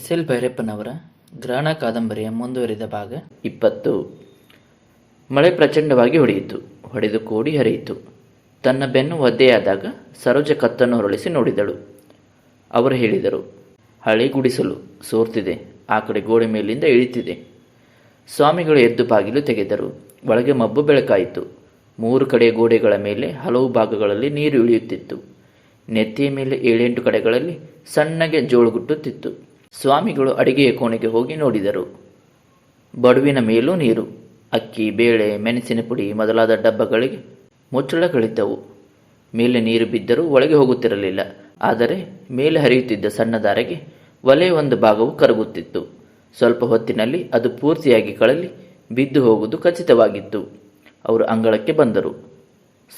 SL. ಭೈರಪ್ಪನವರ ಗ್ರಹಣ ಕಾದಂಬರಿಯ ಮುಂದುವರಿದ ಭಾಗ 20. ಮಳೆ ಪ್ರಚಂಡವಾಗಿ ಹೊಡೆದು ಕೋಡಿ ಹರಿಯಿತು. ತನ್ನ ಬೆನ್ನು ಒದ್ದೆಯಾದಾಗ ಸರೋಜ ಕತ್ತನ್ನು ಹೊರಳಿಸಿ ನೋಡಿದಳು. ಅವರು ಹೇಳಿದರು, ಹಳೆ ಗುಡಿಸಲು ಸೋರ್ತಿದೆ, ಆ ಕಡೆ ಗೋಡೆ ಮೇಲಿಂದ ಇಳಿತಿದೆ. ಸ್ವಾಮಿಗಳು ಎದ್ದು ಬಾಗಿಲು ತೆಗೆದರು. ಒಳಗೆ ಮಬ್ಬು ಬೆಳಕಾಯಿತು. 3 ಕಡೆಯ ಗೋಡೆಗಳ ಮೇಲೆ ಹಲವು ಭಾಗಗಳಲ್ಲಿ ನೀರು ಇಳಿಯುತ್ತಿತ್ತು. ನೆತ್ತಿಯ ಮೇಲೆ 7-8 ಕಡೆಗಳಲ್ಲಿ ಸಣ್ಣಗೆ ಜೋಳುಗುಟ್ಟುತ್ತಿತ್ತು. ಸ್ವಾಮಿಗಳು ಅಡಿಗೆಯ ಕೋಣೆಗೆ ಹೋಗಿ ನೋಡಿದರು. ಬಡುವಿನ ಮೇಲೂ ನೀರು. ಅಕ್ಕಿ, ಬೇಳೆ, ಮೆಣಸಿನ ಪುಡಿ ಮೊದಲಾದ ಡಬ್ಬಗಳಿಗೆ ಮುಚ್ಚಳಗಳಿದ್ದವು. ಮೇಲೆ ನೀರು ಬಿದ್ದರೂ ಒಳಗೆ ಹೋಗುತ್ತಿರಲಿಲ್ಲ. ಆದರೆ ಮೇಲೆ ಹರಿಯುತ್ತಿದ್ದ ಸಣ್ಣ ದಾರೆಗೆ ಒಲೆಯ ಒಂದು ಭಾಗವು ಕರಗುತ್ತಿತ್ತು. ಸ್ವಲ್ಪ ಹೊತ್ತಿನಲ್ಲಿ ಅದು ಪೂರ್ತಿಯಾಗಿ ಕಳಲಿ ಬಿದ್ದು ಹೋಗುವುದು ಖಚಿತವಾಗಿತ್ತು. ಅವರು ಅಂಗಳಕ್ಕೆ ಬಂದರು.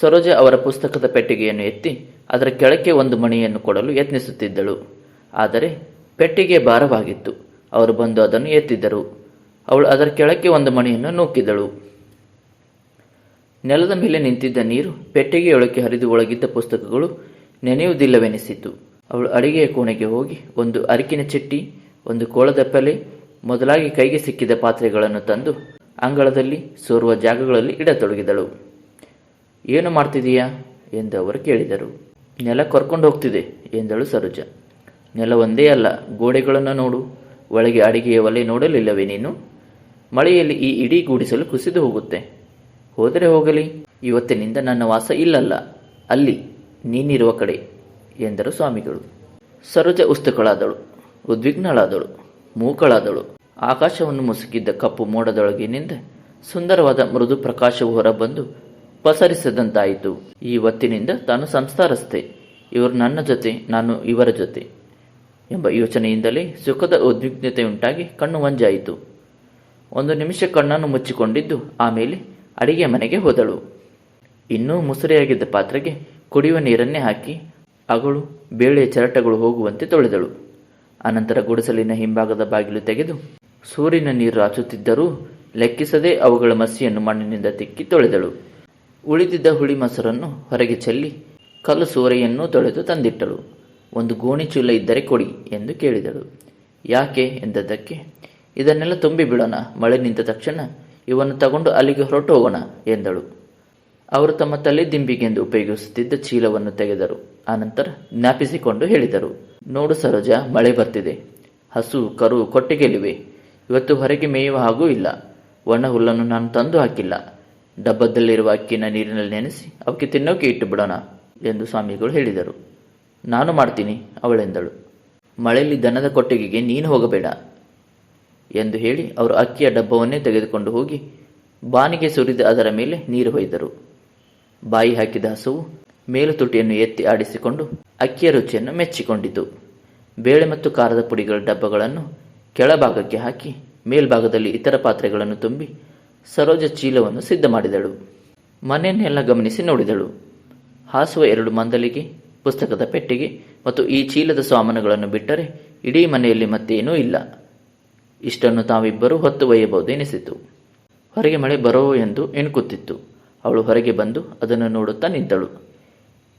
ಸರೋಜ ಅವರ ಪುಸ್ತಕದ ಪೆಟ್ಟಿಗೆಯನ್ನು ಎತ್ತಿ ಅದರ ಕೆಳಕ್ಕೆ ಒಂದು ಮಣಿಯನ್ನು ಕೊಡಲು ಯತ್ನಿಸುತ್ತಿದ್ದಳು. ಆದರೆ ಪೆಟ್ಟಿಗೆ ಭಾರವಾಗಿತ್ತು. ಅವರು ಬಂದು ಅದನ್ನು ಎತ್ತಿದ್ದರು. ಅವಳು ಅದರ ಕೆಳಕ್ಕೆ ಒಂದು ಮಣಿಯನ್ನು ನೂಕಿದಳು. ನೆಲದ ಮೇಲೆ ನಿಂತಿದ್ದ ನೀರು ಪೆಟ್ಟಿಗೆಯೊಳಕ್ಕೆ ಹರಿದು ಒಳಗಿದ್ದ ಪುಸ್ತಕಗಳು ನೆನೆಯುವುದಿಲ್ಲವೆನಿಸಿತು. ಅವಳು ಅಡಿಗೆಯ ಕೋಣೆಗೆ ಹೋಗಿ ಒಂದು ಅರಿಕಿನ ಚಿಟ್ಟಿ, ಒಂದು ಕೋಳದಪ್ಪಲೆ ಮೊದಲಾಗಿ ಕೈಗೆ ಸಿಕ್ಕಿದ ಪಾತ್ರೆಗಳನ್ನು ತಂದು ಅಂಗಳದಲ್ಲಿ ಸೋರುವ ಜಾಗಗಳಲ್ಲಿ ಇಡತೊಡಗಿದಳು. ಏನು ಮಾಡ್ತಿದೀಯಾ ಎಂದು ಅವರು ಕೇಳಿದರು. ನೆಲ ಕರ್ಕೊಂಡು ಹೋಗ್ತಿದೆ ಎಂದಳು ಸರೋಜ. ನೆಲ ಒಂದೇ ಅಲ್ಲ, ಗೋಡೆಗಳನ್ನು ನೋಡು. ಒಳಗೆ ಅಡಿಗೆಯ ಒಲೆ ನೋಡಲಿಲ್ಲವೇ ನೀನು? ಮಳೆಯಲ್ಲಿ ಈ ಇಡೀ ಗೂಡಿಸಲು ಕುಸಿದು ಹೋಗುತ್ತೆ. ಹೋದರೆ ಹೋಗಲಿ, ಇವತ್ತಿನಿಂದ ನನ್ನ ವಾಸ ಇಲ್ಲಲ್ಲ, ಅಲ್ಲಿ ನೀನಿರುವ ಕಡೆ ಎಂದರು ಸ್ವಾಮಿಗಳು. ಸರೋಜ ಉಸ್ತುಗಳಾದಳು, ಉದ್ವಿಗ್ನಳಾದಳು, ಮೂಕಳಾದಳು. ಆಕಾಶವನ್ನು ಮುಸುಕಿದ್ದ ಕಪ್ಪು ಮೋಡದೊಳಗಿನಿಂದ ಸುಂದರವಾದ ಮೃದು ಪ್ರಕಾಶವು ಹೊರಬಂದು ಪಸರಿಸದಂತಾಯಿತು. ಈ ಹೊತ್ತಿನಿಂದ ತಾನು ಸಂಸಾರಸ್ಥೆ, ಇವರು ನನ್ನ ಜೊತೆ, ನಾನು ಇವರ ಜೊತೆ ಎಂಬ ಯೋಚನೆಯಿಂದಲೇ ಸುಖದ ಉದ್ವಿಗ್ನತೆಯುಂಟಾಗಿ ಕಣ್ಣು ಮಂಜಾಯಿತು. 1 ನಿಮಿಷ ಕಣ್ಣನ್ನು ಮುಚ್ಚಿಕೊಂಡಿದ್ದು ಆಮೇಲೆ ಅಡಿಗೆ ಮನೆಗೆ ಹೋದಳು. ಇನ್ನೂ ಮುಸುರೆಯಾಗಿದ್ದ ಪಾತ್ರೆಗೆ ಕುಡಿಯುವ ನೀರನ್ನೇ ಹಾಕಿ ಅಗಳು ಬೇಳೆಯ ಚರಟಗಳು ಹೋಗುವಂತೆ ತೊಳೆದಳು. ಅನಂತರ ಗುಡಿಸಲಿನ ಹಿಂಭಾಗದ ಬಾಗಿಲು ತೆಗೆದು ಸೂರಿನ ನೀರು ರಾಚುತ್ತಿದ್ದರೂ ಲೆಕ್ಕಿಸದೆ ಅವುಗಳ ಮಸಿಯನ್ನು ಮಣ್ಣಿನಿಂದ ತಿಕ್ಕಿ ತೊಳೆದಳು. ಉಳಿದಿದ್ದ ಹುಳಿ ಮೊಸರನ್ನು ಹೊರಗೆ ಚೆಲ್ಲಿ ಕಲ್ಲು ಸೂರೆಯನ್ನೂ ತೊಳೆದು ತಂದಿಟ್ಟಳು. ಒಂದು ಗೋಣಿ ಚೀಲ ಇದ್ದರೆ ಕೊಡಿ ಎಂದು ಕೇಳಿದಳು. ಯಾಕೆ ಎಂದದ್ದಕ್ಕೆ, ಇದನ್ನೆಲ್ಲ ತುಂಬಿ ಬಿಡೋಣ, ಮಳೆ ನಿಂತ ತಕ್ಷಣ ಇವನ್ನು ತಗೊಂಡು ಅಲ್ಲಿಗೆ ಹೊರಟು ಹೋಗೋಣ ಎಂದಳು. ಅವರು ತಮ್ಮ ತಲೆದಿಂಬಿಗೆಂದು ಉಪಯೋಗಿಸುತ್ತಿದ್ದ ಚೀಲವನ್ನು ತೆಗೆದರು. ಆನಂತರ ಜ್ಞಾಪಿಸಿಕೊಂಡು ಹೇಳಿದರು, ನೋಡು ಸರೋಜ, ಮಳೆ ಬರ್ತಿದೆ. ಹಸು ಕರು ಕೊಟ್ಟಿಗೆಲಿವೆ. ಇವತ್ತು ಹೊರಗೆ ಮೇಯುವ ಹಾಗೂ ಇಲ್ಲ. ಒಣ ಹುಲ್ಲನ್ನು ನಾನು ತಂದು ಹಾಕಿಲ್ಲ. ಡಬ್ಬದಲ್ಲಿರುವ ಅಕ್ಕಿನ ನೀರಿನಲ್ಲಿ ನೆನೆಸಿ ಅವಕ್ಕೆ ತಿನ್ನೋಕೆ ಇಟ್ಟು ಬಿಡೋಣ ಎಂದು ಸ್ವಾಮಿಗಳು ಹೇಳಿದರು. ನಾನು ಮಾಡ್ತೀನಿ ಅವಳೆಂದಳು. ಮಳೆಯಲ್ಲಿ ದನದ ಕೊಟ್ಟಿಗೆಗೆ ನೀನು ಹೋಗಬೇಡ ಎಂದು ಹೇಳಿ ಅವರು ಅಕ್ಕಿಯ ಡಬ್ಬವನ್ನೇ ತೆಗೆದುಕೊಂಡು ಹೋಗಿ ಬಾನಿಗೆ ಸುರಿದು ಅದರ ಮೇಲೆ ನೀರು ಹೊಯ್ದರು. ಬಾಯಿ ಹಾಕಿದ ಹಸುವು ಮೇಲು ತುಟಿಯನ್ನು ಎತ್ತಿ ಆಡಿಸಿಕೊಂಡು ಅಕ್ಕಿಯ ರುಚಿಯನ್ನು ಮೆಚ್ಚಿಕೊಂಡಿತು. ಬೇಳೆ ಮತ್ತು ಖಾರದ ಪುಡಿಗಳ ಡಬ್ಬಗಳನ್ನು ಕೆಳಭಾಗಕ್ಕೆ ಹಾಕಿ ಮೇಲ್ಭಾಗದಲ್ಲಿ ಇತರ ಪಾತ್ರೆಗಳನ್ನು ತುಂಬಿ ಸರೋಜ ಚೀಲವನ್ನು ಸಿದ್ಧ ಮಾಡಿದಳು. ಮನೆಯನ್ನೆಲ್ಲ ಗಮನಿಸಿ ನೋಡಿದಳು. ಹಾಸುವ 2 ಮಂದಲಿಗೆ, ಪುಸ್ತಕದ ಪೆಟ್ಟಿಗೆ ಮತ್ತು ಈ ಚೀಲದ ಸಾಮಾನುಗಳನ್ನು ಬಿಟ್ಟರೆ ಇಡೀ ಮನೆಯಲ್ಲಿ ಮತ್ತೇನೂ ಇಲ್ಲ. ಇಷ್ಟನ್ನು ತಾವಿಬ್ಬರೂ ಹೊತ್ತು ಒಯ್ಯಬಹುದೆನಿಸಿತು. ಹೊರಗೆ ಮಳೆ ಬರೋ ಎಂದು ಎಣ್ಕುತ್ತಿತ್ತು. ಅವಳು ಹೊರಗೆ ಬಂದು ಅದನ್ನು ನೋಡುತ್ತಾ ನಿಂತಳು.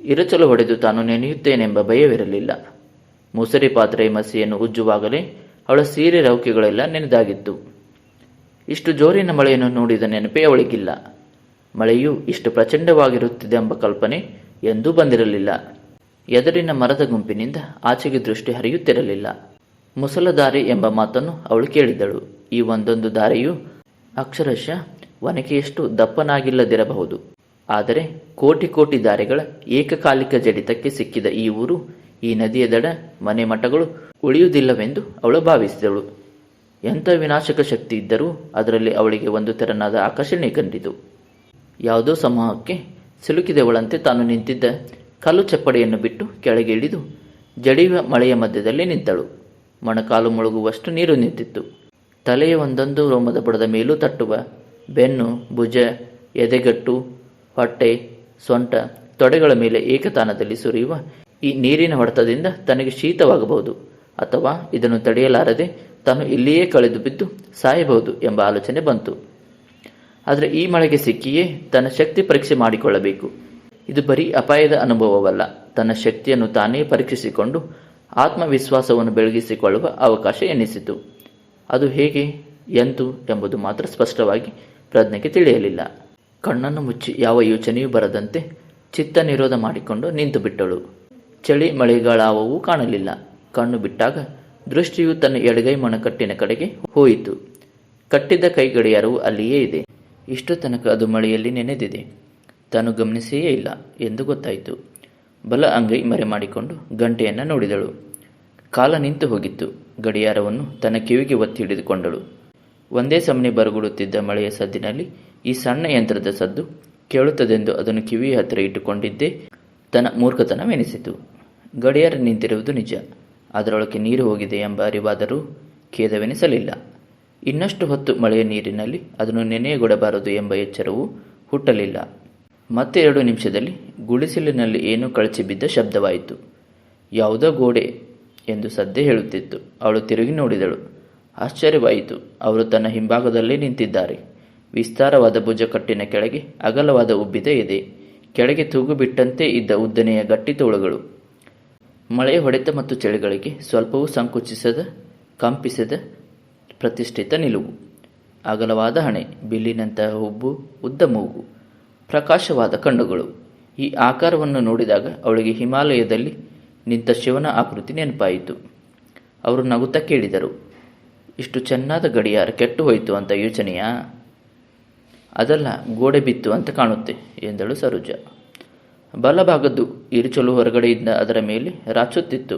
ಇರಚಲು ಹೊಡೆದು ತಾನು ನೆನೆಯುತ್ತೇನೆಂಬ ಭಯವಿರಲಿಲ್ಲ. ಮುಸರಿ ಪಾತ್ರೆಯ ಮಸಿಯನ್ನು ಉಜ್ಜುವಾಗಲೇ ಅವಳ ಸೀರೆ ರೌಕೆಗಳೆಲ್ಲ ನೆನೆದಾಗಿತ್ತು. ಇಷ್ಟು ಜೋರಿನ ಮಳೆಯನ್ನು ನೋಡಿದ ನೆನಪೇ ಅವಳಿಗಿಲ್ಲ. ಮಳೆಯೂ ಇಷ್ಟು ಪ್ರಚಂಡವಾಗಿರುತ್ತಿದೆ ಎಂಬ ಕಲ್ಪನೆ ಎಂದೂ ಬಂದಿರಲಿಲ್ಲ. ಎದುರಿನ ಮರದ ಗುಂಪಿನಿಂದ ಆಚೆಗೆ ದೃಷ್ಟಿ ಹರಿಯುತ್ತಿರಲಿಲ್ಲ. ಮುಸಲಧಾರೆ ಎಂಬ ಮಾತನ್ನು ಅವಳು ಕೇಳಿದಳು. ಈ ಒಂದೊಂದು ದಾರೆಯೂ ಅಕ್ಷರಶಃ ಒನಕೆಯಷ್ಟು ದಪ್ಪನಾಗಿಲ್ಲದಿರಬಹುದು. ಆದರೆ ಕೋಟಿ ಕೋಟಿ ದಾರೆಗಳ ಏಕಕಾಲಿಕ ಜಡಿತಕ್ಕೆ ಸಿಕ್ಕಿದ ಈ ಊರು, ಈ ನದಿಯ ದಡ, ಮನೆ ಮಠಗಳು ಉಳಿಯುವುದಿಲ್ಲವೆಂದು ಅವಳು ಭಾವಿಸಿದಳು. ಎಂಥ ವಿನಾಶಕ ಶಕ್ತಿ ಇದ್ದರೂ ಅದರಲ್ಲಿ ಅವಳಿಗೆ ಒಂದು ತೆರನಾದ ಆಕರ್ಷಣೆ ಕಂಡಿತು. ಯಾವುದೋ ಸಮೂಹಕ್ಕೆ ಸಿಲುಕಿದವಳಂತೆ ತಾನು ನಿಂತಿದ್ದ ಕಲ್ಲು ಚಪ್ಪಡಿಯನ್ನು ಬಿಟ್ಟು ಕೆಳಗೆ ಇಳಿದು ಜಡಿಯುವ ಮಳೆಯ ಮಧ್ಯದಲ್ಲಿ ನಿಂತಳು. ಮೊಣಕಾಲು ಮುಳುಗುವಷ್ಟು ನೀರು ನಿಂತಿತ್ತು. ತಲೆಯ ಒಂದೊಂದು ರೋಮದ ಬುಡದ ಮೇಲೂ ತಟ್ಟುವ ಬೆನ್ನು, ಭುಜ, ಎದೆಗಟ್ಟು, ಹೊಟ್ಟೆ, ಸೊಂಟ, ತೊಡೆಗಳ ಮೇಲೆ ಏಕತಾನದಲ್ಲಿ ಸುರಿಯುವ ಈ ನೀರಿನ ಹೊಡೆತದಿಂದ ತನಗೆ ಶೀತವಾಗಬಹುದು, ಅಥವಾ ಇದನ್ನು ತಡೆಯಲಾರದೆ ತಾನು ಇಲ್ಲಿಯೇ ಕಳೆದು ಬಿದ್ದು ಸಾಯಬಹುದು ಎಂಬ ಆಲೋಚನೆ ಬಂತು. ಆದರೆ ಈ ಮಳೆಗೆ ಸಿಕ್ಕಿಯೇ ತನ್ನ ಶಕ್ತಿ ಪರೀಕ್ಷೆ ಮಾಡಿಕೊಳ್ಳಬೇಕು. ಇದು ಬರೀ ಅಪಾಯದ ಅನುಭವವಲ್ಲ, ತನ್ನ ಶಕ್ತಿಯನ್ನು ತಾನೇ ಪರೀಕ್ಷಿಸಿಕೊಂಡು ಆತ್ಮವಿಶ್ವಾಸವನ್ನು ಬೆಳಗಿಸಿಕೊಳ್ಳುವ ಅವಕಾಶ ಎನ್ನಿಸಿತು. ಅದು ಹೇಗೆ, ಎಂತು ಎಂಬುದು ಮಾತ್ರ ಸ್ಪಷ್ಟವಾಗಿ ಪ್ರಜ್ಞೆಗೆ ತಿಳಿಯಲಿಲ್ಲ. ಕಣ್ಣನ್ನು ಮುಚ್ಚಿ ಯಾವ ಯೋಚನೆಯೂ ಬರದಂತೆ ಚಿತ್ತ ನಿರೋಧ ಮಾಡಿಕೊಂಡು ನಿಂತು ಬಿಟ್ಟಳು. ಚಳಿ ಮಳೆಗಳಾವವೂ ಕಾಣಲಿಲ್ಲ. ಕಣ್ಣು ಬಿಟ್ಟಾಗ ದೃಷ್ಟಿಯು ತನ್ನ ಎಡಗೈ ಮೊಣಕಟ್ಟಿನ ಕಡೆಗೆ ಹೋಯಿತು. ಕಟ್ಟಿದ್ದ ಕೈ ಗಡಿಯಾರವು ಅಲ್ಲಿಯೇ ಇದೆ. ಇಷ್ಟು ತನಕ ಅದು ಮಳೆಯಲ್ಲಿ ನೆನೆದಿದೆ. ತಾನು ಗಮನಿಸಿಯೇ ಇಲ್ಲ ಎಂದು ಗೊತ್ತಾಯಿತು. ಬಲ ಅಂಗೈ ಮರೆ ಮಾಡಿಕೊಂಡು ಗಂಟೆಯನ್ನು ನೋಡಿದಳು. ಕಾಲ ನಿಂತು ಹೋಗಿತ್ತು. ಗಡಿಯಾರವನ್ನು ತನ್ನ ಕಿವಿಗೆ ಒತ್ತಿ ಹಿಡಿದುಕೊಂಡಳು. ಒಂದೇ ಸಮನೆ ಬರಗುಡುತ್ತಿದ್ದ ಮಳೆಯ ಸದ್ದಿನಲ್ಲಿ ಈ ಸಣ್ಣ ಯಂತ್ರದ ಸದ್ದು ಕೇಳುತ್ತದೆಂದು ಅದನ್ನು ಕಿವಿಯ ಹತ್ತಿರ ಇಟ್ಟುಕೊಂಡಿದ್ದೇ ತನ್ನ ಮೂರ್ಖತನವೆನಿಸಿತು. ಗಡಿಯಾರ ನಿಂತಿರುವುದು ನಿಜ. ಅದರೊಳಗೆ ನೀರು ಹೋಗಿದೆ ಎಂಬ ಅರಿವಾದರೂ ಖೇದವೆನಿಸಲಿಲ್ಲ. ಇನ್ನಷ್ಟು ಹೊತ್ತು ಮಳೆಯ ನೀರಿನಲ್ಲಿ ಅದನ್ನು ನೆನೆಯಗೊಡಬಾರದು ಎಂಬ ಎಚ್ಚರವೂ ಹುಟ್ಟಲಿಲ್ಲ. ಮತ್ತೆ 2 ನಿಮಿಷದಲ್ಲಿ ಗುಡಿಸಲಿನಲ್ಲಿ ಏನೋ ಕಳಚಿ ಬಿದ್ದ ಶಬ್ದವಾಯಿತು. ಯಾವುದೋ ಗೋಡೆ ಎಂದು ಸದ್ದೆ ಹೇಳುತ್ತಿತ್ತು. ಅವಳು ತಿರುಗಿ ನೋಡಿದಳು. ಆಶ್ಚರ್ಯವಾಯಿತು. ಅವರು ತನ್ನ ಹಿಂಭಾಗದಲ್ಲೇ ನಿಂತಿದ್ದಾರೆ. ವಿಸ್ತಾರವಾದ ಭುಜಕಟ್ಟಿನ ಕೆಳಗೆ ಅಗಲವಾದ ಉಬ್ಬಿದ ಎದೆ, ಕೆಳಗೆ ತೂಗು ಬಿಟ್ಟಂತೆ ಇದ್ದ ಉದ್ದನೆಯ ಗಟ್ಟಿ ತೋಳುಗಳು. ಮಳೆಯ ಹೊಡೆತ ಮತ್ತು ಚಳಿಗಳಿಗೆ ಸ್ವಲ್ಪವೂ ಸಂಕುಚಿಸದ, ಕಂಪಿಸದ ಪ್ರತಿಷ್ಠಿತ ನಿಲುವು. ಅಗಲವಾದ ಹಣೆ, ಬಿಲ್ಲಿನಂತಹ ಹುಬ್ಬು, ಉದ್ದ ಮೂಗು, ಪ್ರಕಾಶವಾದ ಕಣ್ಣುಗಳು. ಈ ಆಕಾರವನ್ನು ನೋಡಿದಾಗ ಅವಳಿಗೆ ಹಿಮಾಲಯದಲ್ಲಿ ನಿಂತ ಶಿವನ ಆಕೃತಿ ನೆನಪಾಯಿತು. ಅವರು ನಗುತ್ತಾ ಕೇಳಿದರು, ಇಷ್ಟು ಚೆನ್ನಾದ ಗಡಿಯಾರ ಕೆಟ್ಟು ಹೋಯಿತು ಅಂತ ಯೋಚನೆಯಾ? ಅದಲ್ಲ, ಗೋಡೆ ಬಿತ್ತು ಅಂತ ಕಾಣುತ್ತೆ ಎಂದಳು ಸರೋಜ. ಬಲಭಾಗದ್ದು ಇರುಚಲು ಹೊರಗಡೆಯಿಂದ ಅದರ ಮೇಲೆ ರಾಚುತ್ತಿತ್ತು.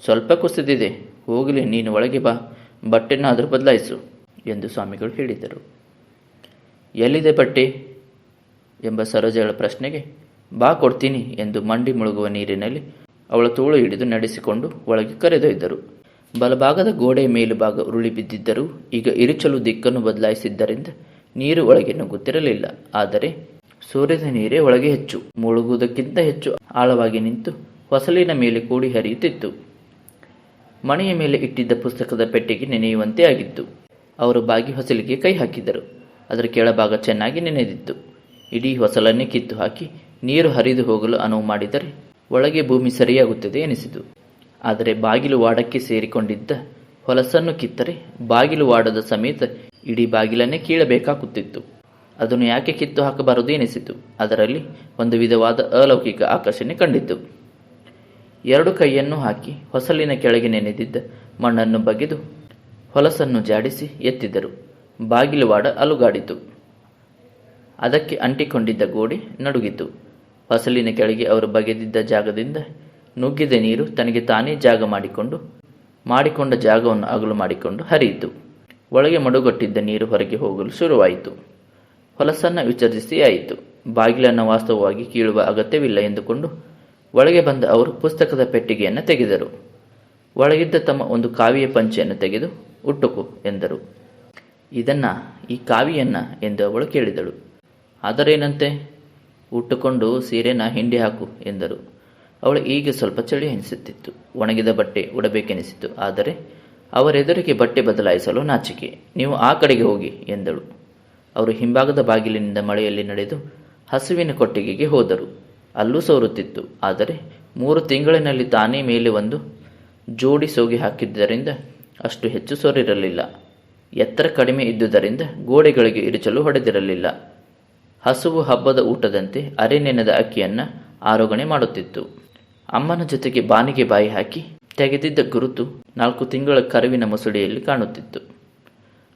ಸ್ವಲ್ಪ ಕುಸಿದಿದೆ. ಹೋಗಲಿ, ನೀನು ಒಳಗೆ ಬಾ, ಬಟ್ಟೆನಾದರೂ ಬದಲಾಯಿಸು ಎಂದು ಸ್ವಾಮಿಗಳು ಹೇಳಿದರು. ಎಲ್ಲಿದೆ ಬಟ್ಟೆ ಎಂಬ ಸರೋಜಳ ಪ್ರಶ್ನೆಗೆ ಬಾ ಕೊಡ್ತೀನಿ ಎಂದು ಮಂಡಿ ಮುಳುಗುವ ನೀರಿನಲ್ಲಿ ಅವಳ ತೋಳು ಹಿಡಿದು ನಡೆಸಿಕೊಂಡು ಒಳಗೆ ಕರೆದೊಯ್ದರು. ಬಲಭಾಗದ ಗೋಡೆಯ ಮೇಲುಭಾಗ ಉರುಳಿ ಬಿದ್ದಿದ್ದರೂ ಈಗ ಇರುಚಲು ದಿಕ್ಕನ್ನು ಬದಲಾಯಿಸಿದ್ದರಿಂದ ನೀರು ಒಳಗೆ ನುಗ್ಗುತ್ತಿರಲಿಲ್ಲ. ಆದರೆ ಸೂರ್ಯದ ನೀರೇ ಒಳಗೆ ಹೆಚ್ಚು, ಮುಳುಗುವುದಕ್ಕಿಂತ ಹೆಚ್ಚು ಆಳವಾಗಿ ನಿಂತು ಹೊಸಲಿನ ಮೇಲೆ ಕೂಡಿ ಹರಿಯುತ್ತಿತ್ತು. ಮಣೆಯ ಮೇಲೆ ಇಟ್ಟಿದ್ದ ಪುಸ್ತಕದ ಪೆಟ್ಟಿಗೆ ನೆನೆಯುವಂತೆ ಆಗಿತ್ತು. ಅವರು ಬಾಗಿ ಹೊಸಲಿಗೆ ಕೈ ಹಾಕಿದರು. ಅದರ ಕೆಳಭಾಗ ಚೆನ್ನಾಗಿ ನೆನೆದಿತ್ತು. ಇಡೀ ಹೊಸಲನ್ನೇ ಕಿತ್ತು ಹಾಕಿ ನೀರು ಹರಿದು ಹೋಗಲು ಅನುವು ಮಾಡಿದರೆ ಒಳಗೆ ಭೂಮಿ ಸರಿಯಾಗುತ್ತದೆ ಎನಿಸಿತು. ಆದರೆ ಬಾಗಿಲು ವಾಡಕ್ಕೆ ಸೇರಿಕೊಂಡಿದ್ದ ಹೊಲಸನ್ನು ಕಿತ್ತರೆ ಬಾಗಿಲು ವಾಡದ ಸಮೇತ ಇಡೀ ಬಾಗಿಲನ್ನೇ ಕೀಳಬೇಕಾಗುತ್ತಿತ್ತು. ಅದನ್ನು ಯಾಕೆ ಕಿತ್ತು ಹಾಕಬಾರದು ಎನಿಸಿತು. ಅದರಲ್ಲಿ ಒಂದು ವಿಧವಾದ ಅಲೌಕಿಕ ಆಕರ್ಷಣೆ ಕಂಡಿತು. 2 ಕೈಯನ್ನು ಹಾಕಿ ಹೊಸಲಿನ ಕೆಳಗೆ ನೆನೆದಿದ್ದ ಮಣ್ಣನ್ನು ಬಗೆದು ಹೊಲಸನ್ನು ಜಾಡಿಸಿ ಎತ್ತಿದರು. ಬಾಗಿಲು ವಾಡ ಅಲುಗಾಡಿತು. ಅದಕ್ಕೆ ಅಂಟಿಕೊಂಡಿದ್ದ ಗೋಡೆ ನಡುಗಿತು. ಹೊಸಲಿನ ಕೆಳಗೆ ಅವರು ಬಗೆದಿದ್ದ ಜಾಗದಿಂದ ನುಗ್ಗಿದ ನೀರು ತನಗೆ ತಾನೇ ಜಾಗ ಮಾಡಿಕೊಂಡ ಜಾಗವನ್ನು ಅಗಲು ಮಾಡಿಕೊಂಡು ಹರಿಯಿತು. ಒಳಗೆ ಮಡುಗಟ್ಟಿದ್ದ ನೀರು ಹೊರಗೆ ಹೋಗಲು ಶುರುವಾಯಿತು. ಹೊಲಸನ್ನು ವಿಸರ್ಜಿಸಿ ಆಯಿತು. ಬಾಗಿಲನ್ನು ವಾಸ್ತವವಾಗಿ ಕೀಳುವ ಅಗತ್ಯವಿಲ್ಲ ಎಂದುಕೊಂಡು ಒಳಗೆ ಬಂದ ಅವರು ಪುಸ್ತಕದ ಪೆಟ್ಟಿಗೆಯನ್ನು ತೆಗೆದರು. ಒಳಗಿದ್ದ ತಮ್ಮ ಒಂದು ಕಾವಿಯ ಪಂಚೆಯನ್ನು ತೆಗೆದು ಉಟ್ಟುಕು ಎಂದರು. ಇದನ್ನ, ಈ ಕಾವಿಯನ್ನ ಎಂದು ಅವಳು ಕೇಳಿದಳು. ಆದರೇನಂತೆ? ಉಟ್ಟುಕೊಂಡು ಸೀರೆನ ಹಿಂಡಿ ಹಾಕು ಎಂದರು. ಅವಳು ಈಗ ಸ್ವಲ್ಪ ಚಳಿ ಎನಿಸುತ್ತಿತ್ತು. ಒಣಗಿದ ಬಟ್ಟೆ ಉಡಬೇಕೆನಿಸಿತು. ಆದರೆ ಅವರೆದುರಿಗೆ ಬಟ್ಟೆ ಬದಲಾಯಿಸಲು ನಾಚಿಕೆ. ನೀವು ಆ ಕಡೆಗೆ ಹೋಗಿ ಎಂದಳು. ಅವರು ಹಿಂಭಾಗದ ಬಾಗಿಲಿನಿಂದ ಮಳೆಯಲ್ಲಿ ನಡೆದು ಹಸುವಿನ ಕೊಟ್ಟಿಗೆಗೆ ಹೋದರು. ಅಲ್ಲೂ ಸೋರುತ್ತಿತ್ತು. ಆದರೆ 3 ತಿಂಗಳಿನಲ್ಲಿ ತಾನೇ ಮೇಲೆ ಒಂದು ಜೋಡಿ ಸೋಗಿ ಹಾಕಿದ್ದರಿಂದ ಅಷ್ಟು ಹೆಚ್ಚು ಸೋರಿರಲಿಲ್ಲ. ಎತ್ತರ ಕಡಿಮೆ ಇದ್ದುದರಿಂದ ಗೋಡೆಗಳಿಗೆ ಇರುಚಲು ಹೊಡೆದಿರಲಿಲ್ಲ. ಹಸುವು ಹಬ್ಬದ ಊಟದಂತೆ ಅರೆ ನೆನೆದ ಅಕ್ಕಿಯನ್ನು ಆರೋಗಣೆ ಮಾಡುತ್ತಿತ್ತು. ಅಮ್ಮನ ಜೊತೆಗೆ ಬಾನಿಗೆ ಬಾಯಿ ಹಾಕಿ ತೆಗೆದಿದ್ದ ಗುರುತು 4 ತಿಂಗಳ ಕರುವಿನ ಮುಸುಡಿಯಲ್ಲಿ ಕಾಣುತ್ತಿತ್ತು.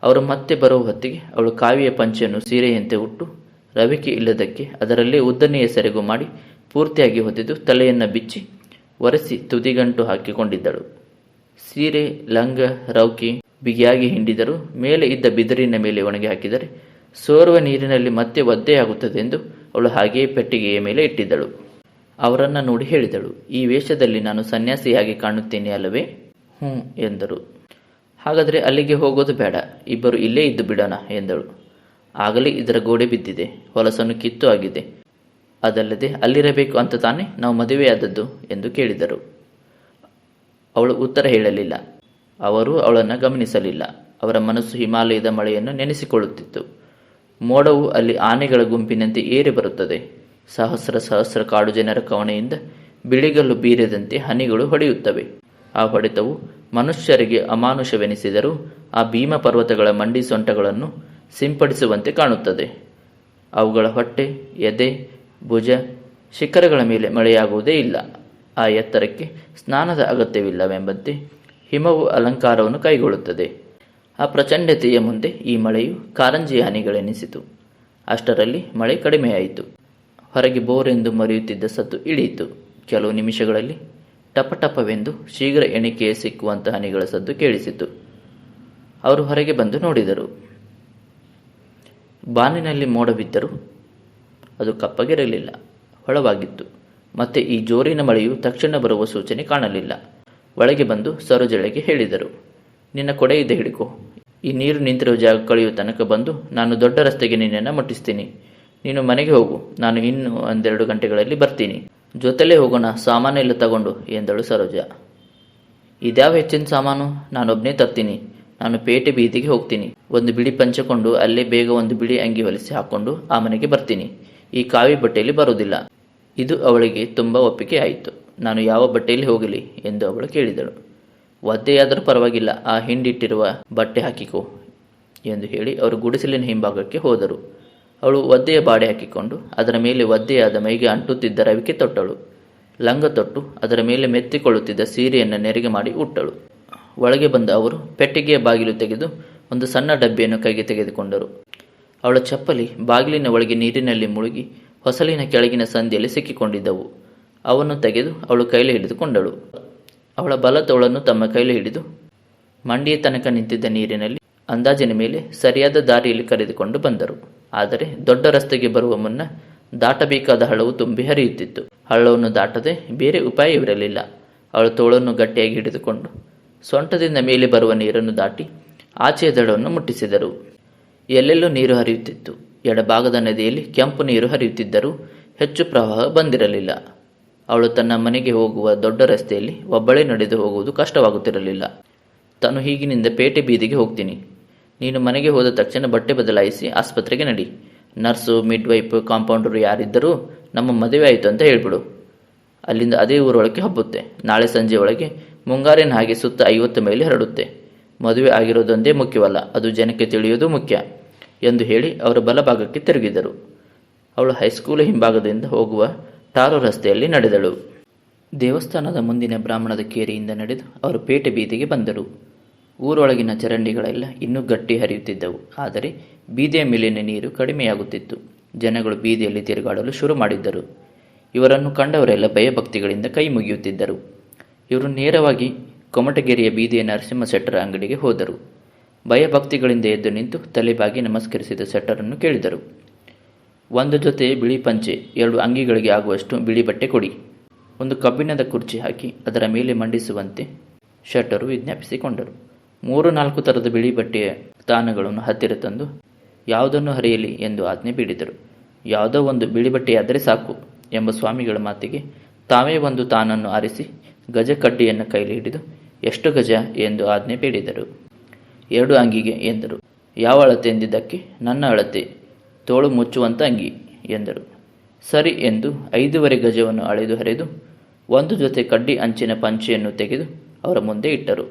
ಅವರು ಮತ್ತೆ ಬರುವ ಹೊತ್ತಿಗೆ ಅವಳು ಕಾವಿಯ ಪಂಚೆಯನ್ನು ಸೀರೆಯಂತೆ ಉಟ್ಟು ರವಿಕೆ ಇಲ್ಲದಕ್ಕೆ ಅದರಲ್ಲೇ ಉದ್ದನೆಯ ಸೆರಗು ಮಾಡಿ ಪೂರ್ತಿಯಾಗಿ ಹೊದೆದು ತಲೆಯನ್ನು ಬಿಚ್ಚಿ ಒರೆಸಿ ತುದಿಗಂಟು ಹಾಕಿಕೊಂಡಿದ್ದಳು. ಸೀರೆ, ಲಂಗ, ರೌಕೆ ಬಿಗಿಯಾಗಿ ಹಿಂಡಿದರೂ ಮೇಲೆ ಇದ್ದ ಬಿದಿರಿನ ಮೇಲೆ ಒಣಗಿ ಹಾಕಿದರೆ ಸೋರುವ ನೀರಿನಲ್ಲಿ ಮತ್ತೆ ಒದ್ದೆಯಾಗುತ್ತದೆ ಎಂದು ಅವಳು ಹಾಗೆಯೇ ಪೆಟ್ಟಿಗೆಯ ಮೇಲೆ ಇಟ್ಟಿದ್ದಳು. ಅವರನ್ನು ನೋಡಿ ಹೇಳಿದಳು, ಈ ವೇಷದಲ್ಲಿ ನಾನು ಸನ್ಯಾಸಿಯಾಗಿ ಕಾಣುತ್ತೇನೆ ಅಲ್ಲವೇ? ಹ್ಞೂ ಎಂದರು. ಹಾಗಾದರೆ ಅಲ್ಲಿಗೆ ಹೋಗೋದು ಬೇಡ, ಇಬ್ಬರು ಇಲ್ಲೇ ಇದ್ದು ಬಿಡೋಣ ಎಂದಳು. ಆಗಲೇ ಇದರ ಗೋಡೆ ಬಿದ್ದಿದೆ, ಹೊಲಸನ್ನು ಕಿತ್ತು ಆಗಿದೆ. ಅದಲ್ಲದೆ ಅಲ್ಲಿರಬೇಕು ಅಂತ ತಾನೇ ನಾವು ಮದುವೆಯಾದದ್ದು ಎಂದು ಕೇಳಿದರು. ಅವಳು ಉತ್ತರ ಹೇಳಲಿಲ್ಲ. ಅವರು ಅವಳನ್ನು ಗಮನಿಸಲಿಲ್ಲ. ಅವರ ಮನಸ್ಸು ಹಿಮಾಲಯದ ಮಳೆಯನ್ನು ನೆನೆಸಿಕೊಳ್ಳುತ್ತಿತ್ತು. ಮೋಡವು ಅಲ್ಲಿ ಆನೆಗಳ ಗುಂಪಿನಂತೆ ಏರಿ ಬರುತ್ತದೆ. ಸಹಸ್ರ ಕಾಡು ಜನರ ಕವಣೆಯಿಂದ ಬಿಳಿಗಲ್ಲು ಬೀರದಂತೆ ಹನಿಗಳು ಹೊಡೆಯುತ್ತವೆ. ಆ ಹೊಡೆತವು ಮನುಷ್ಯರಿಗೆ ಅಮಾನುಷವೆನಿಸಿದರೂ ಆ ಭೀಮ ಪರ್ವತಗಳ ಮಂಡಿ ಸೊಂಟಗಳನ್ನು ಸಿಂಪಡಿಸುವಂತೆ ಕಾಣುತ್ತದೆ. ಅವುಗಳ ಹೊಟ್ಟೆ, ಎದೆ, ಭುಜ, ಶಿಖರಗಳ ಮೇಲೆ ಮಳೆಯಾಗುವುದೇ ಇಲ್ಲ. ಆ ಎತ್ತರಕ್ಕೆ ಸ್ನಾನದ ಅಗತ್ಯವಿಲ್ಲವೆಂಬಂತೆ ಹಿಮವು ಅಲಂಕಾರವನ್ನು ಕೈಗೊಳ್ಳುತ್ತದೆ. ಆ ಪ್ರಚಂಡತೆಯ ಮುಂದೆ ಈ ಮಳೆಯು ಕಾರಂಜಿಯ ಹನಿಗಳೆನಿಸಿತು. ಅಷ್ಟರಲ್ಲಿ ಮಳೆ ಕಡಿಮೆಯಾಯಿತು. ಹೊರಗೆ ಬೋರೆಂದು ಮರೆಯುತ್ತಿದ್ದ ಸದ್ದು ಇಳಿಯಿತು. ಕೆಲವು ನಿಮಿಷಗಳಲ್ಲಿ ಟಪಟಪವೆಂದು ಶೀಘ್ರ ಎಣಿಕೆಯೇ ಸಿಕ್ಕುವಂಥ ಹನಿಗಳ ಸದ್ದು ಕೇಳಿಸಿತು. ಅವರು ಹೊರಗೆ ಬಂದು ನೋಡಿದರು. ಬಾನಿನಲ್ಲಿ ಮೋಡವಿದ್ದರೂ ಅದು ಕಪ್ಪಗಿರಲಿಲ್ಲ, ಹೊಳವಾಗಿತ್ತು. ಮತ್ತೆ ಈ ಜೋರಿನ ಮಳೆಯು ತಕ್ಷಣ ಬರುವ ಸೂಚನೆ ಕಾಣಲಿಲ್ಲ. ಒಳಗೆ ಬಂದು ಸರೋಜಳಿಗೆ ಹೇಳಿದರು, ನಿನ್ನ ಕೊಡೆಯಿದ್ದ ಹಿಡಿಕೋ. ಈ ನೀರು ನಿಂತಿರುವ ಜಾಗ ಕಳೆಯುವ ತನಕ ಬಂದು ನಾನು ದೊಡ್ಡ ರಸ್ತೆಗೆ ನಿನ್ನನ್ನು ಮುಟ್ಟಿಸ್ತೀನಿ. ನೀನು ಮನೆಗೆ ಹೋಗು, ನಾನು ಇನ್ನು 1-2 ಗಂಟೆಗಳಲ್ಲಿ ಬರ್ತೀನಿ. ಜೊತೆಲೇ ಹೋಗೋಣ, ಸಾಮಾನೆಲ್ಲ ತಗೊಂಡು ಎಂದಳು ಸರೋಜ. ಇದ್ಯಾವ ಹೆಚ್ಚಿನ ಸಾಮಾನು? ನಾನೊಬ್ಬನೇ ತರ್ತೀನಿ. ನಾನು ಪೇಟೆ ಬೀದಿಗೆ ಹೋಗ್ತೀನಿ. ಒಂದು ಬಿಳಿ ಪಂಚಕೊಂಡು ಅಲ್ಲೇ ಬೇಗ ಒಂದು ಬಿಳಿ ಅಂಗಿ ಹೊಲಿಸಿ ಹಾಕ್ಕೊಂಡು ಆ ಮನೆಗೆ ಬರ್ತೀನಿ. ಈ ಕಾವಿ ಬಟ್ಟೆಯಲ್ಲಿ ಬರುವುದಿಲ್ಲ. ಇದು ಅವಳಿಗೆ ತುಂಬ ಒಪ್ಪಿಗೆ ಆಯಿತು. ನಾನು ಯಾವ ಬಟ್ಟೆಯಲ್ಲಿ ಹೋಗಲಿ ಎಂದು ಅವಳು ಕೇಳಿದಳು. ಒದ್ದೆಯಾದರೂ ಪರವಾಗಿಲ್ಲ, ಆ ಹಿಂಡಿಟ್ಟಿರುವ ಬಟ್ಟೆ ಹಾಕಿಕೋ ಎಂದು ಹೇಳಿ ಅವರು ಗುಡಿಸಲಿನ ಹಿಂಭಾಗಕ್ಕೆ ಹೋದರು. ಅವಳು ಒದ್ದೆಯ ಬಾಡೆ ಹಾಕಿಕೊಂಡು ಅದರ ಮೇಲೆ ಒದ್ದೆಯಾದ ಮೈಗೆ ಅಂಟುತ್ತಿದ್ದ ರವಿಕೆ ತೊಟ್ಟಳು. ಲಂಗ ತೊಟ್ಟು ಅದರ ಮೇಲೆ ಮೆತ್ತಿಕೊಳ್ಳುತ್ತಿದ್ದ ಸೀರೆಯನ್ನು ನೆರಿಗೆ ಮಾಡಿ ಉಟ್ಟಳು. ಒಳಗೆ ಬಂದ ಅವರು ಪೆಟ್ಟಿಗೆಯ ಬಾಗಿಲು ತೆಗೆದು ಒಂದು ಸಣ್ಣ ಡಬ್ಬಿಯನ್ನು ಕೈಗೆ ತೆಗೆದುಕೊಂಡರು. ಅವಳ ಚಪ್ಪಲಿ ಬಾಗಿಲಿನ ಒಳಗೆ ನೀರಿನಲ್ಲಿ ಮುಳುಗಿ ಹೊಸಲಿನ ಕೆಳಗಿನ ಸಂದಿಯಲ್ಲಿ ಸಿಕ್ಕಿಕೊಂಡಿದ್ದವು. ಅವನ್ನು ತೆಗೆದು ಅವಳು ಕೈಲಿ ಹಿಡಿದುಕೊಂಡಳು. ಅವಳ ಬಲ ತೋಳನ್ನು ತಮ್ಮ ಕೈಲಿ ಹಿಡಿದು ಮಂಡಿಯ ತನಕ ನಿಂತಿದ್ದ ನೀರಿನಲ್ಲಿ ಅಂದಾಜಿನ ಮೇಲೆ ಸರಿಯಾದ ದಾರಿಯಲ್ಲಿ ಕರೆದುಕೊಂಡು ಬಂದರು. ಆದರೆ ದೊಡ್ಡ ರಸ್ತೆಗೆ ಬರುವ ಮುನ್ನ ದಾಟಬೇಕಾದ ಹಳ್ಳವು ತುಂಬಿ ಹರಿಯುತ್ತಿತ್ತು. ಹಳ್ಳವನ್ನು ದಾಟದೆ ಬೇರೆ ಉಪಾಯವಿರಲಿಲ್ಲ. ಅವಳ ತೋಳನ್ನು ಗಟ್ಟಿಯಾಗಿ ಹಿಡಿದುಕೊಂಡು ಸೊಂಟದಿಂದ ಮೇಲೆ ಬರುವ ನೀರನ್ನು ದಾಟಿ ಆಚೆಯ ದಡವನ್ನು ಮುಟ್ಟಿಸಿದರು. ಎಲ್ಲೆಲ್ಲೂ ನೀರು ಹರಿಯುತ್ತಿತ್ತು. ಎಡಭಾಗದ ನದಿಯಲ್ಲಿ ಕೆಂಪು ನೀರು ಹರಿಯುತ್ತಿದ್ದರೂ ಹೆಚ್ಚು ಪ್ರವಾಹ ಬಂದಿರಲಿಲ್ಲ. ಅವಳು ತನ್ನ ಮನೆಗೆ ಹೋಗುವ ದೊಡ್ಡ ರಸ್ತೆಯಲ್ಲಿ ಒಬ್ಬಳೇ ನಡೆದು ಹೋಗುವುದು ಕಷ್ಟವಾಗುತ್ತಿರಲಿಲ್ಲ. ತಾನು ಹೀಗಿನಿಂದ ಪೇಟೆ ಬೀದಿಗೆ ಹೋಗ್ತೀನಿ. ನೀನು ಮನೆಗೆ ಹೋದ ತಕ್ಷಣ ಬಟ್ಟೆ ಬದಲಾಯಿಸಿ ಆಸ್ಪತ್ರೆಗೆ ನಡಿ. ನರ್ಸು, ಮಿಡ್ವೈಫ್, ಕಾಂಪೌಂಡರು ಯಾರಿದ್ದರೂ ನಮ್ಮ ಮದುವೆ ಆಯಿತು ಅಂತ ಹೇಳ್ಬಿಡು. ಅಲ್ಲಿಂದ ಅದೇ ಊರೊಳಗೆ ಹಬ್ಬುತ್ತೆ. ನಾಳೆ ಸಂಜೆ ಒಳಗೆ ಮುಂಗಾರಿನ ಹಾಗೆ ಸುತ್ತ 50 ಮೈಲಿ ಹರಡುತ್ತೆ. ಮದುವೆ ಆಗಿರೋದೊಂದೇ ಮುಖ್ಯವಲ್ಲ, ಅದು ಜನಕ್ಕೆ ತಿಳಿಯೋದು ಮುಖ್ಯ ಎಂದು ಹೇಳಿ ಅವರ ಬಲಭಾಗಕ್ಕೆ ತಿರುಗಿದರು. ಅವಳು ಹೈಸ್ಕೂಲ್ ಹಿಂಭಾಗದಿಂದ ಹೋಗುವ ಟಾರು ರಸ್ತೆಯಲ್ಲಿ ನಡೆದಳು. ದೇವಸ್ಥಾನದ ಮುಂದಿನ ಬ್ರಾಹ್ಮಣದ ಕೇರಿಯಿಂದ ನಡೆದು ಅವರು ಪೇಟೆ ಬೀದಿಗೆ ಬಂದರು. ಊರೊಳಗಿನ ಚರಂಡಿಗಳೆಲ್ಲ ಇನ್ನೂ ಗಟ್ಟಿ ಹರಿಯುತ್ತಿದ್ದವು. ಆದರೆ ಬೀದಿಯ ಮೇಲಿನ ನೀರು ಕಡಿಮೆಯಾಗುತ್ತಿತ್ತು. ಜನಗಳು ಬೀದಿಯಲ್ಲಿ ತಿರುಗಾಡಲು ಶುರು ಮಾಡಿದ್ದರು. ಇವರನ್ನು ಕಂಡವರೆಲ್ಲ ಭಯಭಕ್ತಿಗಳಿಂದ ಕೈ ಮುಗಿಯುತ್ತಿದ್ದರು. ಇವರು ನೇರವಾಗಿ ಕೊಮಟಗೆರೆಯ ಬೀದಿಯ ನರಸಿಂಹ ಶೆಟ್ಟರ ಅಂಗಡಿಗೆ ಹೋದರು. ಭಯಭಕ್ತಿಗಳಿಂದ ಎದ್ದು ನಿಂತು ತಲೆಬಾಗಿ ನಮಸ್ಕರಿಸಿದ ಶೆಟ್ಟರನ್ನು ಕೇಳಿದರು. ಒಂದು ಜೊತೆ ಬಿಳಿ ಪಂಚೆ, 2 ಅಂಗಿಗಳಿಗೆ ಆಗುವಷ್ಟು ಬಿಳಿ ಬಟ್ಟೆ ಕೊಡಿ. ಒಂದು ಕಬ್ಬಿಣದ ಕುರ್ಚಿ ಹಾಕಿ ಅದರ ಮೇಲೆ ಮಂಡಿಸುವಂತೆ ಶೆಟ್ಟರು ವಿಜ್ಞಾಪಿಸಿಕೊಂಡರು. 3-4 ಥರದ ಬಿಳಿ ಬಟ್ಟೆಯ ತಾನಗಳನ್ನು ಹತ್ತಿರ ತಂದು ಯಾವುದನ್ನು ಹರಿಯಲಿ ಎಂದು ಆಜ್ಞೆ ಬೀಡಿದರು. ಯಾವುದೋ ಒಂದು ಬಿಳಿ ಬಟ್ಟೆಯಾದರೆ ಸಾಕು ಎಂಬ ಸ್ವಾಮಿಗಳ ಮಾತಿಗೆ ತಾವೇ ಒಂದು ತಾನನ್ನು ಆರಿಸಿ ಗಜ ಕಡ್ಡಿಯನ್ನು ಕೈಲಿ ಹಿಡಿದು ಎಷ್ಟು ಗಜ ಎಂದು ಆಜ್ಞೆ ಬೇಡಿದರು. 2 ಅಂಗಿಗೆ ಎಂದರು. ಯಾವ ಅಳತೆ ಎಂದಿದ್ದಕ್ಕೆ ನನ್ನ ಅಳತೆ, ತೋಳು ಮುಚ್ಚುವಂಥ ಅಂಗಿ ಎಂದರು. ಸರಿ ಎಂದು 5.5 ಗಜವನ್ನು ಅಳೆದು ಹರಿದು ಒಂದು ಜೊತೆ ಕಡ್ಡಿ ಅಂಚಿನ ಪಂಚೆಯನ್ನು ತೆಗೆದು ಅವರ ಮುಂದೆ ಇಟ್ಟರು.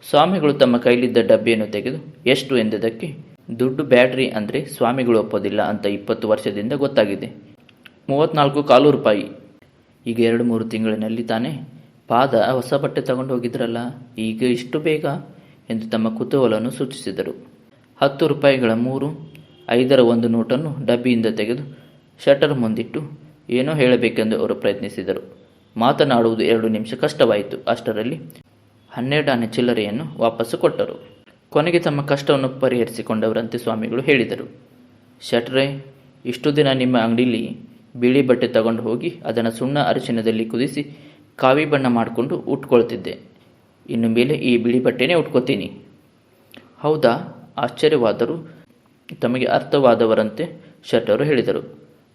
ಸ್ವಾಮಿಗಳು ತಮ್ಮ ಕೈಲಿದ್ದ ಡಬ್ಬಿಯನ್ನು ತೆಗೆದು ಎಷ್ಟು ಎಂದದಕ್ಕೆ ದುಡ್ಡು ಬ್ಯಾಡ್ರಿ ಅಂದರೆ ಸ್ವಾಮಿಗಳು ಒಪ್ಪೋದಿಲ್ಲ ಅಂತ 20 ವರ್ಷದಿಂದ ಗೊತ್ತಾಗಿದೆ. 34 ರೂಪಾಯಿ. ಈಗ 2-3 ತಿಂಗಳಿನಲ್ಲಿ ತಾನೇ ಪಾದ ಹೊಸ ಬಟ್ಟೆ ತಗೊಂಡು ಹೋಗಿದ್ರಲ್ಲ, ಈಗ ಇಷ್ಟು ಬೇಗ ಎಂದು ತಮ್ಮ ಕುತೂಹಲವನ್ನು ಸೂಚಿಸಿದರು. 10 ರೂಪಾಯಿಗಳ 3, 5ರ 1 ನೋಟನ್ನು ಡಬ್ಬಿಯಿಂದ ತೆಗೆದು ಶಟರ್ ಮುಂದಿಟ್ಟು ಏನೋ ಹೇಳಬೇಕೆಂದು ಅವರು ಪ್ರಯತ್ನಿಸಿದರು. ಮಾತನಾಡುವುದು 2 ನಿಮಿಷ ಕಷ್ಟವಾಯಿತು. ಅಷ್ಟರಲ್ಲಿ 12 ಆನೆ ಚಿಲ್ಲರೆಯನ್ನು ವಾಪಸ್ಸು ಕೊಟ್ಟರು. ಕೊನೆಗೆ ತಮ್ಮ ಕಷ್ಟವನ್ನು ಪರಿಹರಿಸಿಕೊಂಡವರಂತೆ ಸ್ವಾಮಿಗಳು ಹೇಳಿದರು. ಶಟ್ರೇ, ಇಷ್ಟು ದಿನ ನಿಮ್ಮ ಅಂಗಡಿಲಿ ಬಿಳಿ ಬಟ್ಟೆ ತಗೊಂಡು ಹೋಗಿ ಅದನ್ನು ಸುಣ್ಣ ಅರಿಶಿನದಲ್ಲಿ ಕುದಿಸಿ ಕಾವಿ ಬಣ್ಣ ಮಾಡಿಕೊಂಡು ಉಟ್ಕೊಳ್ತಿದ್ದೆ. ಇನ್ನು ಮೇಲೆ ಈ ಬಿಳಿ ಬಟ್ಟೆನೇ ಉಟ್ಕೋತೀನಿ. ಹೌದಾ? ಆಶ್ಚರ್ಯವಾದರೂ ತಮಗೆ ಅರ್ಥವಾದವರಂತೆ ಶೆಟ್ಟರು ಹೇಳಿದರು.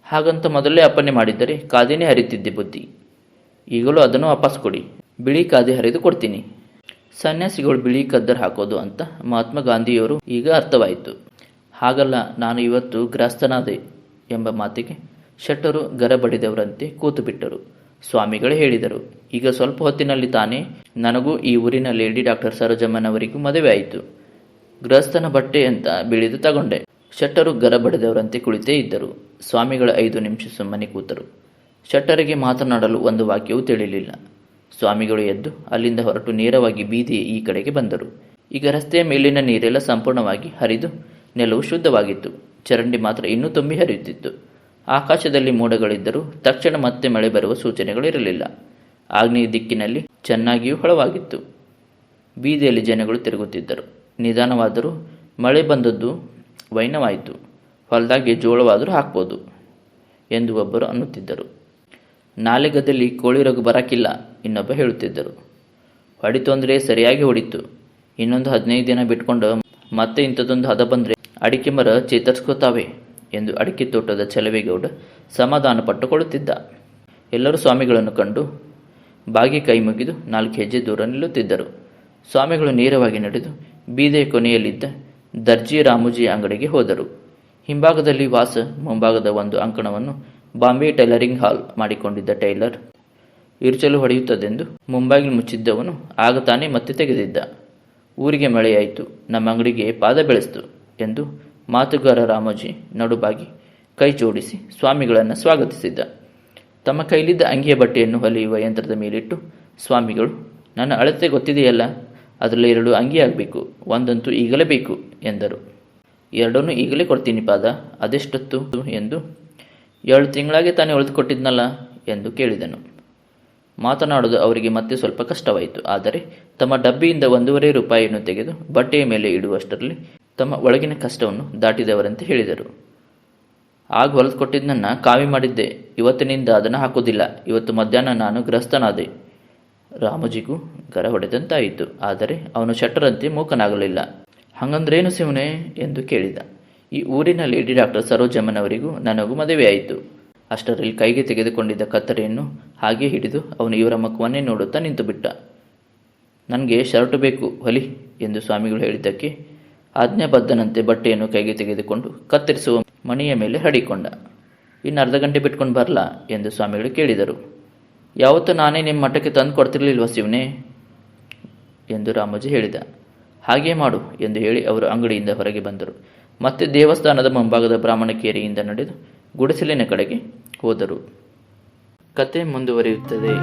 ಹಾಗಂತ ಮೊದಲೇ ಅಪ್ಪಣೆ ಮಾಡಿದ್ದರೆ ಕಾದಿನೇ ಹರಿತಿದ್ದೆ ಬುದ್ಧಿ. ಈಗಲೂ ಅದನ್ನು ವಾಪಸ್ ಕೊಡಿ. ಬಿಳಿ ಕಾದಿ ಹರಿದು ಕೊಡ್ತೀನಿ. ಸನ್ಯಾಸಿಗಳು ಬಿಳಿ ಕದ್ದರ್ ಹಾಕೋದು ಅಂತ ಮಹಾತ್ಮ ಗಾಂಧಿಯವರು ಈಗ ಅರ್ಥವಾಯಿತು. ಹಾಗಲ್ಲ, ನಾನು ಇವತ್ತು ಗ್ರಾಸ್ತನಾದೆ ಎಂಬ ಮಾತಿಗೆ ಶೆಟ್ಟರು ಗರಬಡಿದವರಂತೆ ಕೂತು ಬಿಟ್ಟರು. ಸ್ವಾಮಿಗಳು ಹೇಳಿದರು, ಈಗ ಸ್ವಲ್ಪ ಹೊತ್ತಿನಲ್ಲಿ ತಾನೇ ನನಗೂ ಈ ಊರಿನ ಲೇಡಿ ಡಾಕ್ಟರ್ ಸರೋಜಮ್ಮನವರಿಗೂ ಮದುವೆ ಆಯಿತು. ಗೃಹಸ್ಥನ ಬಟ್ಟೆ ಅಂತ ಬಿಳಿದು ತಗೊಂಡೆ. ಶೆಟ್ಟರು ಗರ ಬಡಿದವರಂತೆ ಕುಳಿತೇ ಇದ್ದರು. ಸ್ವಾಮಿಗಳ 5 ನಿಮಿಷ ಸುಮ್ಮನೆ ಕೂತರು. ಶೆಟ್ಟರಿಗೆ ಮಾತನಾಡಲು ಒಂದು ವಾಕ್ಯವೂ ತಿಳಿಲಿಲ್ಲ. ಸ್ವಾಮಿಗಳು ಎದ್ದು ಅಲ್ಲಿಂದ ಹೊರಟು ನೇರವಾಗಿ ಬೀದಿಯ ಈ ಕಡೆಗೆ ಬಂದರು. ಈಗ ರಸ್ತೆಯ ಮೇಲಿನ ನೀರೆಲ್ಲ ಸಂಪೂರ್ಣವಾಗಿ ಹರಿದು ನೆಲವು ಶುದ್ಧವಾಗಿತ್ತು. ಚರಂಡಿ ಮಾತ್ರ ಇನ್ನೂ ತುಂಬಿ ಹರಿಯುತ್ತಿತ್ತು. ಆಕಾಶದಲ್ಲಿ ಮೋಡಗಳಿದ್ದರೂ ತಕ್ಷಣ ಮತ್ತೆ ಮಳೆ ಬರುವ ಸೂಚನೆಗಳಿರಲಿಲ್ಲ. ಆಗ್ನೇಯ ದಿಕ್ಕಿನಲ್ಲಿ ಚೆನ್ನಾಗಿಯೂ ಹೊಳವಾಗಿತ್ತು. ಬೀದಿಯಲ್ಲಿ ಜನಗಳು ತಿರುಗುತ್ತಿದ್ದರು. ನಿಧಾನವಾದರೂ ಮಳೆ ಬಂದದ್ದು ವೈನವಾಯಿತು. ಹೊಲದಾಗೆ ಜೋಳವಾದರೂ ಹಾಕ್ಬೋದು ಎಂದು ಒಬ್ಬರು ಅನ್ನುತ್ತಿದ್ದರು. ನಾಲೆಗದಲ್ಲಿ ಕೋಳಿ ರೋಗ ಬರಕ್ಕಿಲ್ಲ ಇನ್ನೊಬ್ಬ ಹೇಳುತ್ತಿದ್ದರು. ಹೊಡಿತು ಅಂದರೆ ಸರಿಯಾಗಿ ಹೊಡಿತು. ಇನ್ನೊಂದು 15 ದಿನ ಬಿಟ್ಕೊಂಡು ಮತ್ತೆ ಇಂಥದ್ದೊಂದು ಹದ ಬಂದರೆ ಅಡಿಕೆ ಮರ ಚೇತರಿಸ್ಕೋತಾವೆ ಎಂದು ಅಡಿಕೆ ತೋಟದ ಚಲವೇಗೌಡ ಸಮಾಧಾನ ಪಟ್ಟುಕೊಳ್ಳುತ್ತಿದ್ದ. ಎಲ್ಲರೂ ಸ್ವಾಮಿಗಳನ್ನು ಕಂಡು ಬಾಗಿ ಕೈ ಮುಗಿದು 4 ಹೆಜ್ಜೆ ದೂರ ನಿಲ್ಲುತ್ತಿದ್ದರು. ಸ್ವಾಮಿಗಳು ನೇರವಾಗಿ ನಡೆದು ಬೀದಿಯ ಕೊನೆಯಲ್ಲಿದ್ದ ದರ್ಜಿ ರಾಮುಜಿ ಅಂಗಡಿಗೆ ಹೋದರು. ಹಿಂಭಾಗದಲ್ಲಿ ವಾಸ, ಮುಂಭಾಗದ ಒಂದು ಅಂಕಣವನ್ನು ಬಾಂಬೆ ಟೈಲರಿಂಗ್ ಹಾಲ್ ಮಾಡಿಕೊಂಡಿದ್ದ ಟೈಲರ್ ಇರುಚಲು ಹೊಡೆಯುತ್ತದೆಂದು ಮುಂಬಾಗಿಲು ಮುಚ್ಚಿದ್ದವನು ಆಗ ತಾನೇ ಮತ್ತೆ ತೆಗೆದಿದ್ದ. ಊರಿಗೆ ಮಳೆಯಾಯಿತು, ನಮ್ಮ ಅಂಗಡಿಗೆ ಪಾದ ಬೆಳೆಸ್ತು ಎಂದು ಮಾತುಗಾರ ರಾಮೋಜಿ ನಡುಬಾಗಿ ಕೈ ಜೋಡಿಸಿ ಸ್ವಾಮಿಗಳನ್ನು ಸ್ವಾಗತಿಸಿದ್ದ. ತಮ್ಮ ಕೈಲಿದ್ದ ಅಂಗಿಯ ಬಟ್ಟೆಯನ್ನು ಹೊಲಿಯುವ ಯಂತ್ರದ ಮೇಲಿಟ್ಟು ಸ್ವಾಮಿಗಳು, ನನ್ನ ಅಳತೆ ಗೊತ್ತಿದೆಯಲ್ಲ, ಅದರಲ್ಲಿ 2 ಅಂಗಿ ಆಗಬೇಕು, ಒಂದಂತೂ ಈಗಲೇ ಬೇಕು ಎಂದರು. 2 ಈಗಲೇ ಕೊಡ್ತೀನಿ ಪಾದ, ಅದೆಷ್ಟೊತ್ತು ಎಂದು. 7 ತಿಂಗಳಾಗೆ ತಾನೇ ಉಳಿದುಕೊಟ್ಟಿದ್ನಲ್ಲ ಎಂದು ಕೇಳಿದನು. ಮಾತನಾಡೋದು ಅವರಿಗೆ ಮತ್ತೆ ಸ್ವಲ್ಪ ಕಷ್ಟವಾಯಿತು. ಆದರೆ ತಮ್ಮ ಡಬ್ಬಿಯಿಂದ 1.5 ರೂಪಾಯಿಯನ್ನು ತೆಗೆದು ಬಟ್ಟೆಯ ಮೇಲೆ ಇಡುವಷ್ಟರಲ್ಲಿ ತಮ್ಮ ಒಳಗಿನ ಕಷ್ಟವನ್ನು ದಾಟಿದವರಂತೆ ಹೇಳಿದರು. ಆಗ ಹೊಲಿದುಕೊಟ್ಟಿದ್ದನ್ನ ಕಾವಿ ಮಾಡಿದ್ದೆ, ಇವತ್ತಿನಿಂದ ಅದನ್ನು ಹಾಕೋದಿಲ್ಲ. ಇವತ್ತು ಮಧ್ಯಾಹ್ನ ನಾನು ಗೃಹಸ್ಥನಾದೆ. ರಾಮೋಜಿಗೂ ಗರ ಹೊಡೆದಂತಾಯಿತು. ಆದರೆ ಅವನು ಶೆಟ್ಟರಂತೆ ಮೂಕನಾಗಲಿಲ್ಲ. ಹಂಗಂದ್ರೇನು ಶಿವನೇ ಎಂದು ಕೇಳಿದ. ಈ ಊರಿನ ಲೇಡಿ ಡಾಕ್ಟರ್ ಸರೋಜಮ್ಮನವರಿಗೂ ನನಗೂ ಮದುವೆಯಾಯಿತು. ಅಷ್ಟರಲ್ಲಿ ಕೈಗೆ ತೆಗೆದುಕೊಂಡಿದ್ದ ಕತ್ತರಿಯನ್ನು ಹಾಗೆ ಹಿಡಿದು ಅವನು ಇವರ ಮುಖವನ್ನೇ ನೋಡುತ್ತಾ ನಿಂತು ಬಿಟ್ಟ. ನನಗೆ ಶರ್ಟು ಬೇಕು, ಹೊಲಿ ಎಂದು ಸ್ವಾಮಿಗಳು ಹೇಳಿದ್ದಕ್ಕೆ ಆಜ್ಞಾಬದ್ಧನಂತೆ ಬಟ್ಟೆಯನ್ನು ಕೈಗೆ ತೆಗೆದುಕೊಂಡು ಕತ್ತರಿಸುವ ಮಣಿಯ ಮೇಲೆ ಹಡಿಕೊಂಡ. ಇನ್ನು ಅರ್ಧ ಗಂಟೆ ಬಿಟ್ಕೊಂಡು ಬರಲಾ ಎಂದು ಸ್ವಾಮಿಗಳು ಕೇಳಿದರು. ಯಾವತ್ತೂ ನಾನೇ ನಿಮ್ಮ ಮಠಕ್ಕೆ ತಂದು ಕೊಡ್ತಿರ್ಲಿಲ್ವ ಶಿವನೇ ಎಂದು ರಾಮೋಜಿ ಹೇಳಿದ. ಹಾಗೇ ಮಾಡು ಎಂದು ಹೇಳಿ ಅವರು ಅಂಗಡಿಯಿಂದ ಹೊರಗೆ ಬಂದರು. ಮತ್ತೆ ದೇವಸ್ಥಾನದ ಮುಂಭಾಗದ ಬ್ರಾಹ್ಮಣ ಕೇರಿಯಿಂದ ನಡೆದು ಗುಡಿಸಲಿನ ಕಡೆಗೆ ಹೋದರು. ಕತೆ ಮುಂದುವರಿಯುತ್ತದೆ.